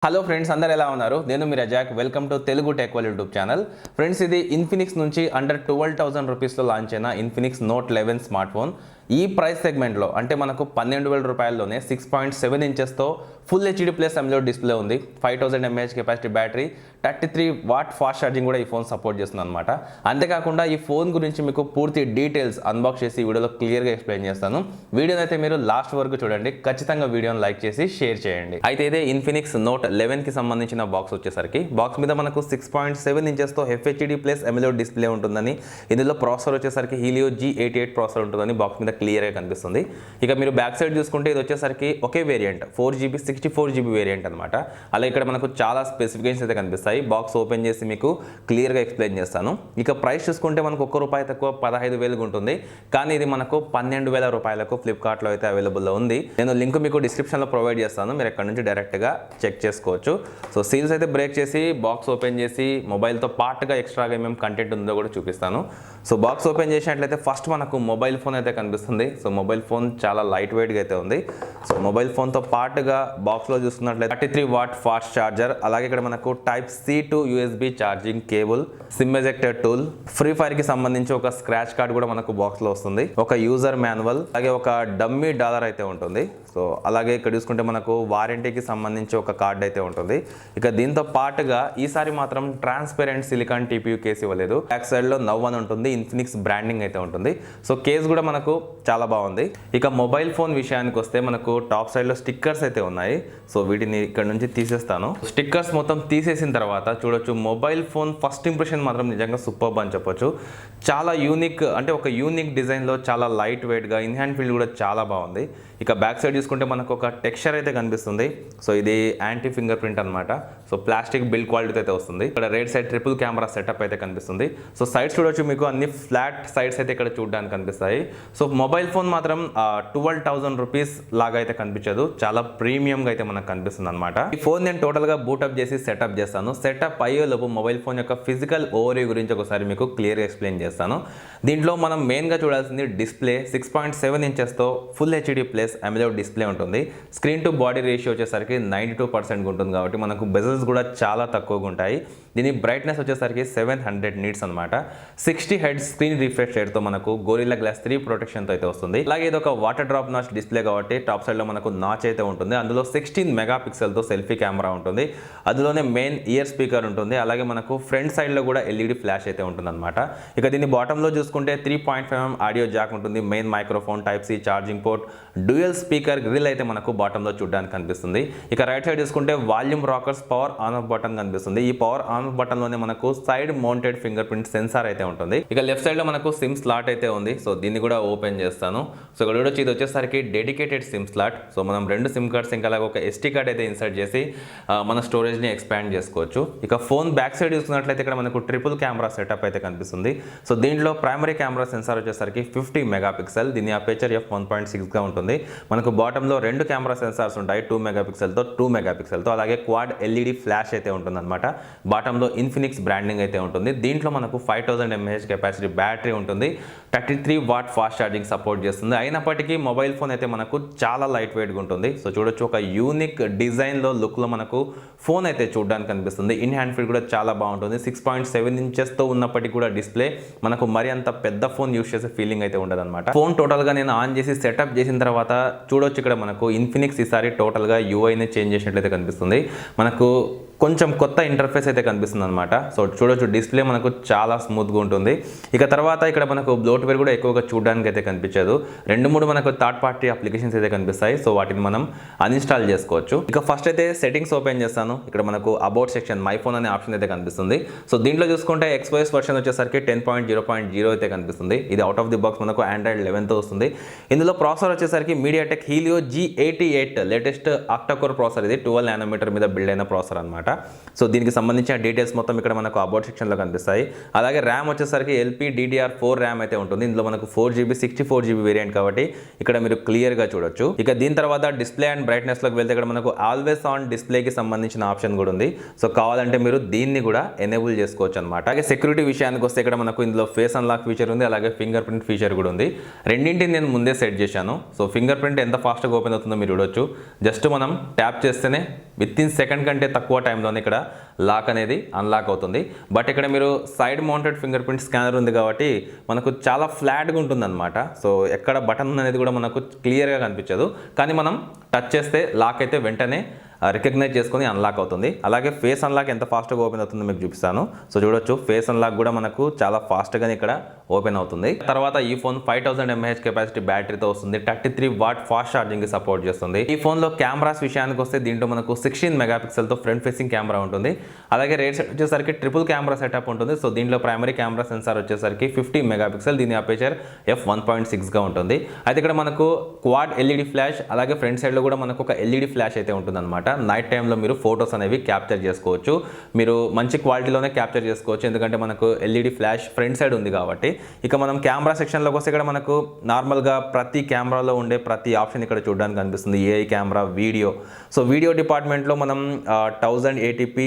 Hello friends, అందరు ఎలా ఉన్నారు? నేను మీ Razak. Welcome to Telugu tech word YouTube channel. Friends, ఇది ఇన్ఫినిక్స్ నుంచి అండర్ 12,000 రూపీస్లో లాంచ్ అయిన ఇన్ఫినిక్స్ నోట్ 11 స్మార్ట్ ఫోన్. ఈ ప్రైస్ సెగ్మెంట్లో అంటే మనకు 12,000 రూపాయల్లోనే 6.7 ఇంచెస్తో full HD plus AMOLED display ఉంది. 5000 mAh capacity battery, 33 watt fast charging కూడా ఈ ఫోన్ సపోర్ట్ చేస్తుంది అనమాట. అంతేకాకుండా ఈ ఫోన్ గురించి మీకు పూర్తి డీటెయిల్స్ అన్బాక్స్ చేసి వీడియోలో క్లియర్గా ఎక్స్ప్లెయిన్ చేస్తాను. వీడియోని అయితే మీరు లాస్ట్ వరకు చూడండి. ఖచ్చితంగా వీడియోని లైక్ చేసి షేర్ చేయండి. అయితే ఇదే ఇన్ఫినిక్స్ నోట్ 11కి సంబంధించిన బాక్స్ వచ్చేసరికి బాక్స్ మీద మనకు 6.7 ఇంచెస్తో FHD ప్లస్ AMOLED డిస్ప్లే ఉంటుందని, ఇందులో ప్రాసెసర్ వచ్చేసరికి హీలియో G88 ప్రాసెసర్ ఉంటుందని బాక్స్ మీద క్లియర్గా కనిపిస్తుంది. ఇక మీరు బ్యాక్ సైడ్ చూసుకుంటే ఇది వచ్చేసరికి ఒకే వేరియంట్ 4GB 64GB వేరియంట్ అనమాట. అలా ఇక్కడ మనకు చాలా స్పెసిఫికేషన్స్ అయితే కనిపిస్తాయి. బాక్స్ ఓపెన్ చేసి మీకు క్లియర్గా ఎక్స్ప్లెయిన్ చేస్తాను. ఇక ప్రైస్ చూసుకుంటే మనకు ₹1 తక్కువ 15,000 ఉంటుంది. కానీ ఇది మనకు 12,000 రూపాయలకు ఫ్లిప్కార్ట్లో అయితే అవైలబుల్లో ఉంది. నేను లింక్ మీకు డిస్క్రిప్షన్లో ప్రొవైడ్ చేస్తాను. మీరు ఎక్కడ నుంచి డైరెక్ట్గా చెక్ చేసుకోవచ్చు. సో సీల్స్ అయితే బ్రేక్ చేసి బాక్స్ ఓపెన్ చేసి మొబైల్తో పాటుగా ఎక్స్ట్రాగా ఏమేమి కంటెంట్ ఉందో కూడా చూపిస్తాను. సో బాక్స్ ఓపెన్ చేసినట్లయితే ఫస్ట్ మనకు మొబైల్ ఫోన్ అయితే కనిపిస్తుంది. సో మొబైల్ ఫోన్ చాలా లైట్ వెయిట్గా అయితే ఉంది. సో మొబైల్ ఫోన్తో పాటుగా బాక్స్లో చూస్తున్నట్లయితే 33 వాట్ ఫాస్ట్ ఛార్జర్, అలాగే ఇక్కడ మనకు Type-C to USB charging cable, SIM ejector tool, free ఫైర్కి సంబంధించి ఒక స్క్రాచ్ కార్డ్ కూడా మనకు బాక్స్లో వస్తుంది, ఒక యూజర్ మాన్యువల్, అలాగే ఒక డమ్మీ డాలర్ అయితే ఉంటుంది. సో అలాగే ఇక్కడ చూసుకుంటే మనకు వారంటీకి సంబంధించి ఒక కార్డ్ అయితే ఉంటుంది. ఇక దీంతో పాటుగా ఈసారి మాత్రం ట్రాన్స్పరెంట్ సిలికాన్ TPU కేసు ఇవ్వలేదు. బ్యాక్ సైడ్లో నవ్ అని ఉంటుంది, ఇన్ఫినిక్స్ బ్రాండింగ్ అయితే ఉంటుంది. సో కేసు కూడా మనకు చాలా బాగుంది. ఇక మొబైల్ ఫోన్ విషయానికి వస్తే మనకు టాప్ సైడ్లో స్టిక్కర్స్ అయితే ఉన్నాయి. సో వీటిని ఇక్కడ నుంచి తీసేస్తాను. స్టిక్కర్స్ మొత్తం తీసేసిన తర్వాత చూడొచ్చు మొబైల్ ఫోన్ ఫస్ట్ ఇంప్రెషన్ మాత్రం నిజంగా సూపర్బ్ అని చెప్పొచ్చు. చాలా యూనిక్, అంటే ఒక యూనిక్ డిజైన్లో చాలా లైట్ వెయిట్గా, ఇన్ హ్యాండ్ ఫీల్ కూడా చాలా బాగుంది. ఇక బ్యాక్ సైడ్ చూసుకుంటే మనకు ఒక టెక్స్చర్ అయితే కనిపిస్తుంది. సో ఇది యాంటీ ఫింగర్ ప్రింట్ అనమాట. సో ప్లాస్టిక్ బిల్డ్ క్వాలిటీ అయితే వస్తుంది. ఇక్కడ right side triple camera setup అయితే కనిపిస్తుంది. సో సైడ్స్ చూడొచ్చు మీకు అన్ని ఫ్లాట్ సైడ్స్ అయితే ఇక్కడ చూడడానికి కనిపిస్తాయి. సో మొబైల్ ఫోన్ మాత్రం 12,000 రూపీస్ లాగా అయితే కనిపించదు, చాలా ప్రీమియంగా అయితే మనకు కనిపిస్తుంది అనమాట. ఈ ఫోన్ నేను టోటల్గా బూటప్ చేసి సెటప్ చేస్తాను. సెటప్ అయ్యేలోపు మొబైల్ ఫోన్ యొక్క ఫిజికల్ ఓవర్వ్యూ గురించి ఒకసారి మీకు క్లియర్గా ఎక్స్ప్లెయిన్ చేస్తాను. దీంట్లో మనం మెయిన్గా చూడాల్సింది డిస్ప్లే. 6.7 ఇంచెస్తో full HD plus AMOLED display ఉంటుంది. స్క్రీన్ టు బాడీ రేషియో వచ్చేసరికి 92% ఉంటుంది కాబట్టి మనకు బెజల్స్ కూడా చాలా తక్కువగా ఉంటాయి. దీని బ్రైట్నెస్ వచ్చేసరికి 700 నిట్స్ అనమాట. 60 హెర్ట్జ్ స్క్రీన్ రిఫ్రెష్ రేట్తో మనకు గోరిల్లా గ్లాస్ 3 ప్రొటెక్షన్తో అయితే వస్తుంది. అలాగే ఇది ఒక వాటర్ డ్రాప్ నాచ్ డిస్ప్లే కాబట్టి టాప్ సైడ్లో మనకు నాచ్ అయితే ఉంటుంది. అందులో 16 మెగాపిక్సెల్తో సెల్ఫీ కెమెరా ఉంటుంది. అందులోనే మెయిన్ ఇయర్ స్పీకర్ ఉంటుంది. అలాగే మనకు ఫ్రంట్ సైడ్లో కూడా LED ఫ్లాష్ అయితే ఉంటుంది అనమాట. ఇక దీని బాటంలో చూసుకుంటే 3.5mm ఆడియో జాక్ ఉంటుంది. Main microphone, Type-C charging port, dual speaker grill అయితే మనకు బాటంలో చూడడానికి కనిపిస్తుంది. ఇక రైట్ సైడ్ చూసుకుంటే volume rockers, power on off button కనిపిస్తుంది. ఈ పవర్ ఆన్ ఆఫ్ బటన్ లోనే మనకు side mounted finger print sensor అయితే ఉంటుంది. ఇక లెఫ్ట్ సైడ్ లో మనకు సిమ్ స్లాట్ అయితే ఉంది. సో దీన్ని కూడా ఓపెన్ చేస్తాను. సో ఇక్కడ చూడొచ్చు, ఇది వచ్చేసరికి డెడికేటెడ్ సిమ్ స్లాట్. సో మనం 2 సిమ్ కార్డ్స్ ఇంకా అలాగే ఒక SD కార్డ్ అయితే ఇన్సర్ట్ చేసి మన స్టోరేజ్ ని ఎక్స్పాండ్ చేసుకోవచ్చు. ఇక ఫోన్ బ్యాక్ సైడ్ చూసుకున్నట్లయితే ఇక్కడ మనకు ట్రిపుల్ కెమెరా సెటప్ అయితే కనిపిస్తుంది. సో దీంట్లో ప్రైమరీ కెమెరా సెన్సార్ వచ్చేసరికి 50 మెగాపిక్సెల్. దీని అపేచర్ f1.6 గా ఉంటుంది. మనకు బాటంలో 2 కెమెరా సెన్సార్స్ ఉంటాయి, 2 మెగాపిక్సెల్తో 2 మెగాపిక్సెల్తో. అలాగే క్వాడ్ LED ఫ్లాష్ అయితే ఉంటుందన్నమాట. బాటంలో ఇన్ఫినిక్స్ బ్రాండింగ్ అయితే ఉంటుంది. దీంట్లో మనకు 5000 mAh కెపాసిటీ బ్యాటరీ ఉంటుంది. 33 వాట్ ఫాస్ట్ ఛార్జింగ్ సపోర్ట్ చేస్తుంది. అయినప్పటికీ మొబైల్ ఫోన్ అయితే మనకు చాలా లైట్ వెయిట్గా ఉంటుంది. సో చూడొచ్చు, ఒక యూనిక్ డిజైన్లో లుక్లో మనకు ఫోన్ అయితే చూడడానికి కనిపిస్తుంది. ఇన్ హ్యాండ్ ఫీల్ కూడా చాలా బాగుంటుంది. 6.7 ఇంచెస్తో ఉన్నప్పటికీ కూడా డిస్ప్లే మనకు మరి అంత పెద్ద ఫోన్ యూస్ చేసే ఫీలింగ్ అయితే ఉండదు అనమాట. ఫోన్ టోటల్గా నేను ఆన్ చేసి సెటప్ చేసిన తర్వాత చూడొచ్చు, ఇక్కడ మనకు ఇన్ఫినిక్స్ ఈసారి టోటల్గా UIని చేంజ్ చేసినట్లయితే కనిపిస్తుంది. మనకు కొంచెం కొత్త ఇంటర్ఫేస్ అయితే కనిపిస్తుంది అనమాట. సో చూడొచ్చు, డిస్ప్లే మనకు చాలా స్మూత్గా ఉంటుంది. ఇక తర్వాత ఇక్కడ మనకు బ్లోట్వేర్ కూడా ఎక్కువగా చూడడానికి అయితే కనిపించదు. 2-3 మనకు థర్డ్ పార్టీ అప్లికేషన్స్ అయితే కనిపిస్తాయి. సో వాటిని మనం అన్ఇన్స్టాల్ చేసుకోవచ్చు. ఇక ఫస్ట్ అయితే సెట్టింగ్స్ ఓపెన్ చేస్తాను. ఇక్కడ మనకు అబౌట్ సెక్షన్ మై ఫోన్ అనే ఆప్షన్ అయితే కనిపిస్తుంది. సో దీంట్లో చూసుకుంటే XOS వర్షన్ వచ్చేసరికి 10.0.0 అయితే కనిపిస్తుంది. ఇది అవుట్ ఆఫ్ ది బాక్స్ మనకు Android 11తో వస్తుంది. ఇందులో ప్రాసెసర్ వచ్చేసరికి MediaTek Helio G88 latest octa-core processor. ఇది 12 nm మీద బిల్డ్ అయిన ప్రాసెసర్ అనమాట. సో దీనికి సంబంధించిన డీటెయిల్స్ మొత్తం ఇక్కడ మనకు అబౌట్ సెక్షన్లో కనిపిస్తాయి. అలాగే ర్యామ్ వచ్చేసరికి LPDDR4 ర్యామ్ అయితే ఉంటుంది. ఇందులో మనకు 4GB 64GB వేరియంట్ కాబట్టి ఇక్కడ మీరు క్లియర్గా చూడొచ్చు. ఇక దీని తర్వాత డిస్ప్లే అండ్ బ్రైట్నెస్లోకి వెళ్తే ఇక్కడ మనకు ఆల్వేస్ ఆన్ డిస్ప్లేకి సంబంధించిన ఆప్షన్ కూడా ఉంది. సో కావాలంటే మీరు దీన్ని కూడా ఎనేబుల్ చేసుకోవచ్చు అనమాట. అలాగే సెక్యూరిటీ విషయానికి వస్తే ఇక్కడ మనకు ఇందులో ఫేస్ అన్లాక్ ఫీచర్ ఉంది, అలాగే ఫింగర్ ప్రింట్ ఫీచర్ కూడా ఉంది. రెండింటిని నేను ముందే సెట్ చేశాను. సో ఫింగర్ ప్రింట్ ఎంత ఫాస్ట్గా ఓపెన్ అవుతుందో మీరు చూడొచ్చు. జస్ట్ మనం ట్యాప్ చేస్తేనే విత్ ఇన్ సెకండ్ కంటే తక్కువ టైంలోనే ఇక్కడ లాక్ అనేది అన్లాక్ అవుతుంది. బట్ ఇక్కడ మీరు side mounted finger print scanner ఉంది కాబట్టి మనకు చాలా ఫ్లాట్గా ఉంటుందన్నమాట. సో ఎక్కడ బటన్ అనేది కూడా మనకు క్లియర్గా కనిపించదు, కానీ మనం టచ్ చేస్తే లాక్ అయితే వెంటనే రికగ్నైజ్ చేసుకొని అన్లాక్ అవుతుంది. అలాగే ఫేస్ అన్లాక్ ఎంత ఫాస్ట్గా ఓపెన్ అవుతుందో మీకు చూపిస్తాను. సో చూడొచ్చు, ఫేస్ అన్లాక్ కూడా మనకు చాలా ఫాస్ట్గానే ఇక్కడ ఓపెన్ అవుతుంది. తర్వాత ఈ ఫోన్ 5000 mAh కెపాసిటీ బ్యాటరీతో వస్తుంది. 33 వాట్ ఫాస్ట్ ఛార్జింగ్ సపోర్ట్ చేస్తుంది. ఈ ఫోన్లో కెమెరాస్ విషయానికి వస్తే దీంట్లో మనకు 16 మెగాపిక్సెల్తో ఫ్రంట్ ఫేసింగ్ కెమెరా ఉంటుంది. అలాగే రేట్ సెట్ వచ్చేసరికి ట్రిపుల్ కెమెరా సెటప్ ఉంటుంది. సో దీంట్లో ప్రైమరీ కెమెరా సెన్సార్ వచ్చేసరికి 50 మెగాపిక్సెల్, దీని అపేచర్ f1.6గా ఉంటుంది. అయితే ఇక్కడ మనకు క్వాడ్ ఎల్ఈడి ఫ్లాష్, అలాగే ఫ్రంట్ సైడ్లో కూడా మనకు ఒక ఎల్ఈడి ఫ్లాష్ అయితే ఉంటుందన్నమాట. నైట్ టైంలో మీరు ఫొటోస్ అనేవి క్యాప్చర్ చేసుకోవచ్చు. మీరు మంచి క్వాలిటీలోనే క్యాప్చర్ చేసుకోవచ్చు, ఎందుకంటే మనకు ఎల్ఈడి ఫ్లాష్ ఫ్రంట్ సైడ్ ఉంది కాబట్టి. ఇక మనం కెమెరా సెక్షన్లోకి వస్తే ఇక్కడ మనకు నార్మల్గా ప్రతి కెమెరాలో ఉండే ప్రతి ఆప్షన్ ఇక్కడ చూడడానికి కనిపిస్తుంది. AI camera, video. So video డిపార్ట్మెంట్లో మనం 1080p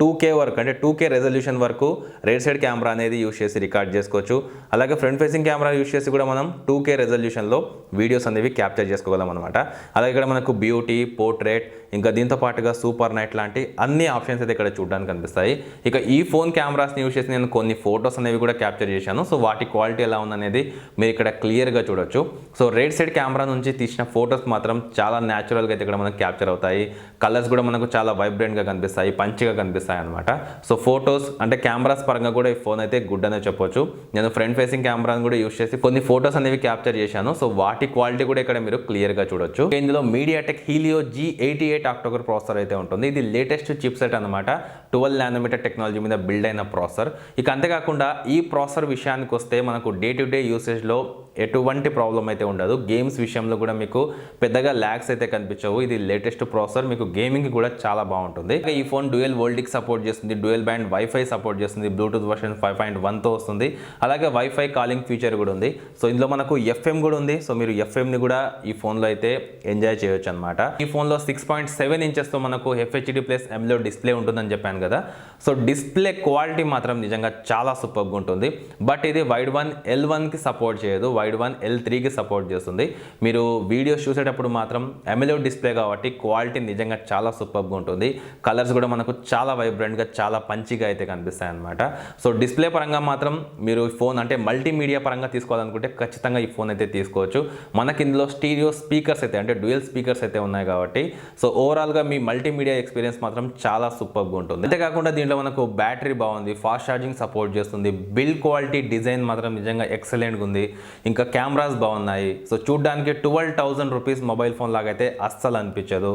2K వరకు, అంటే 2K రెజల్యూషన్ వరకు రైట్ సైడ్ కెమెరా అనేది యూస్ చేసి రికార్డ్ చేసుకోవచ్చు. అలాగే ఫ్రంట్ ఫేసింగ్ కెమెరా యూస్ చేసి కూడా మనం 2K రెజల్యూషన్లో వీడియోస్ అనేవి క్యాప్చర్ చేసుకోగలం అనమాట. అలాగే ఇక్కడ మనకు బ్యూటీ, పోర్ట్రేట్, ఇంకా దీంతో పాటుగా సూపర్ నైట్ లాంటి అన్ని ఆప్షన్స్ అయితే ఇక్కడ చూడడానికి కనిపిస్తాయి. ఇక ఈ ఫోన్ కెమెరాస్ని యూస్ చేసి నేను కొన్ని ఫొటోస్ అనేవి కూడా క్యాప్చర్ చేశాను. సో వాటి క్వాలిటీ ఎలా ఉందనేది మీరు ఇక్కడ క్లియర్గా చూడొచ్చు. సో రైట్ సైడ్ కెమెరా నుంచి తీసిన ఫొటోస్ మాత్రం చాలా న్యాచురల్గా అయితే ఇక్కడ మనకు క్యాప్చర్ అవుతాయి. కలర్స్ కూడా మనకు చాలా వైబ్రెంట్గా కనిపిస్తాయి, పంచిగా కనిపిస్తాయి అనమాట. సో ఫొటోస్ అంటే కెమెరాస్ పరంగా కూడా ఈ ఫోన్ అయితే గుడ్ అనే చెప్పొచ్చు. నేను ఫ్రంట్ ఫేసింగ్ కెమెరాను కూడా యూస్ చేసి కొన్ని ఫొటోస్ అనేవి క్యాప్చర్ చేశాను. సో వాటి క్వాలిటీ కూడా ఇక్కడ మీరు క్లియర్గా చూడొచ్చు. ఇందులో MediaTek Helio G88 octa-core processor అయితే ఉంటుంది. ఇది లేటెస్ట్ చిప్ సెట్ అనమాట. 12 నానోమీటర్ టెక్నాలజీ మీద బిల్డ్ అయిన ప్రాసెసర్. ఇక అంతేకాకుండా ఈ ప్రాసెసర్ విషయానికి వస్తే మనకు డే టు డే యూసేజ్లో ఎటువంటి ప్రాబ్లం అయితే ఉండదు. గేమ్స్ విషయంలో కూడా మీకు పెద్దగా ల్యాగ్స్ అయితే కనిపించవు. ఇది లేటెస్ట్ ప్రాసెసర్, మీకు గేమింగ్ కూడా చాలా బాగుంటుంది. ఈ ఫోన్ డ్యూయల్ వోల్టిక్ సపోర్ట్ చేస్తుంది, డ్యూయల్ బ్యాండ్ వైఫై సపోర్ట్ చేస్తుంది, బ్లూటూత్ వర్షన్ 5.1తో వస్తుంది. అలాగే వైఫై కాలింగ్ ఫీచర్ కూడా ఉంది. సో ఇందులో మనకు FM కూడా ఉంది. సో మీరు FMని కూడా ఈ ఫోన్లో అయితే ఎంజాయ్ చేయొచ్చు అనమాట. ఈ ఫోన్లో 6.7 ఇంచెస్తో మనకు FHD+ AMOLED డిస్ప్లే ఉంటుందని చెప్పాను కదా. సో డిస్ప్లే క్వాలిటీ మాత్రం నిజంగా చాలా సూపర్గా ఉంటుంది. బట్ ఇది వైడ్ వన్ L1కి సపోర్ట్ చేయదు, వైడ్ వన్ L3కి సపోర్ట్ చేస్తుంది. మీరు వీడియోస్ చూసేటప్పుడు మాత్రం AMOLED డిస్ప్లే కాబట్టి క్వాలిటీ నిజంగా చాలా సూపర్గా ఉంటుంది. కలర్స్ కూడా మనకు చాలా వైబ్రెంట్గా, చాలా పంచిగా అయితే కనిపిస్తాయి అనమాట. సో డిస్ప్లే పరంగా మాత్రం మీరు ఫోన్ అంటే మల్టీమీడియా పరంగా తీసుకోవాలనుకుంటే ఖచ్చితంగా ఈ ఫోన్ అయితే తీసుకోవచ్చు. మనకి ఇందులో స్టీరియో స్పీకర్స్ అయితే, అంటే డ్యూయల్ స్పీకర్స్ అయితే ఉన్నాయి కాబట్టి సో ఓవరాల్గా మీ మల్టీమీడియా ఎక్స్పీరియన్స్ మాత్రం చాలా సూపర్గా ఉంటుంది. అంతేకాకుండా దీంట్లో మనకు బ్యాటరీ బాగుంది, ఫాస్ట్ ఛార్జింగ్ సపోర్ట్ చేస్తుంది, బిల్డ్ క్వాలిటీ డిజైన్ మాత్రం నిజంగా ఎక్సలెంట్గా ఉంది. ఇంకా కెమెరాస్ బాగున్నాయి. సో చూడ్డానికి 12,000 రూపీస్ మొబైల్ ఫోన్ లాగా అయితే అస్సలు అనిపించదు.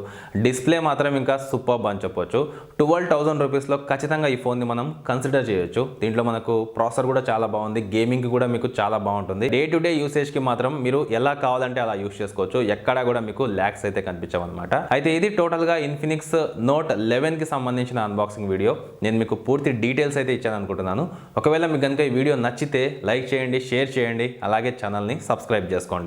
డిస్ప్లే మాత్రం ఇంకా సూపర్ అని చెప్పొచ్చు. 12,000 రూపీస్లో ఖచ్చితంగా ఈ ఫోన్ని మనం కన్సిడర్ చేయొచ్చు. దీంట్లో మనకు ప్రాసెసర్ కూడా చాలా బాగుంది, గేమింగ్ కూడా మీకు చాలా బాగుంటుంది. డే టు డే యూసేజ్కి మాత్రం మీరు ఎలా కావాలంటే అలా యూస్ చేసుకోవచ్చు. ఎక్కడా కూడా మీకు ల్యాగ్స్ అయితే కనిపించవన్నమాట. అయితే ఇది టోటల్గా ఇన్ఫినిక్స్ నోట్ 11కి సంబంధించిన అన్బాక్సింగ్ వీడియో. నేను మీకు పూర్తి డీటెయిల్స్ అయితే ఇచ్చాను అనుకుంటున్నాను. ఒకవేళ మీకు కనుక ఈ వీడియో నచ్చితే లైక్ చేయండి, షేర్ చేయండి, అలాగే ఛానల్ని సబ్స్క్రైబ్ చేసుకోండి.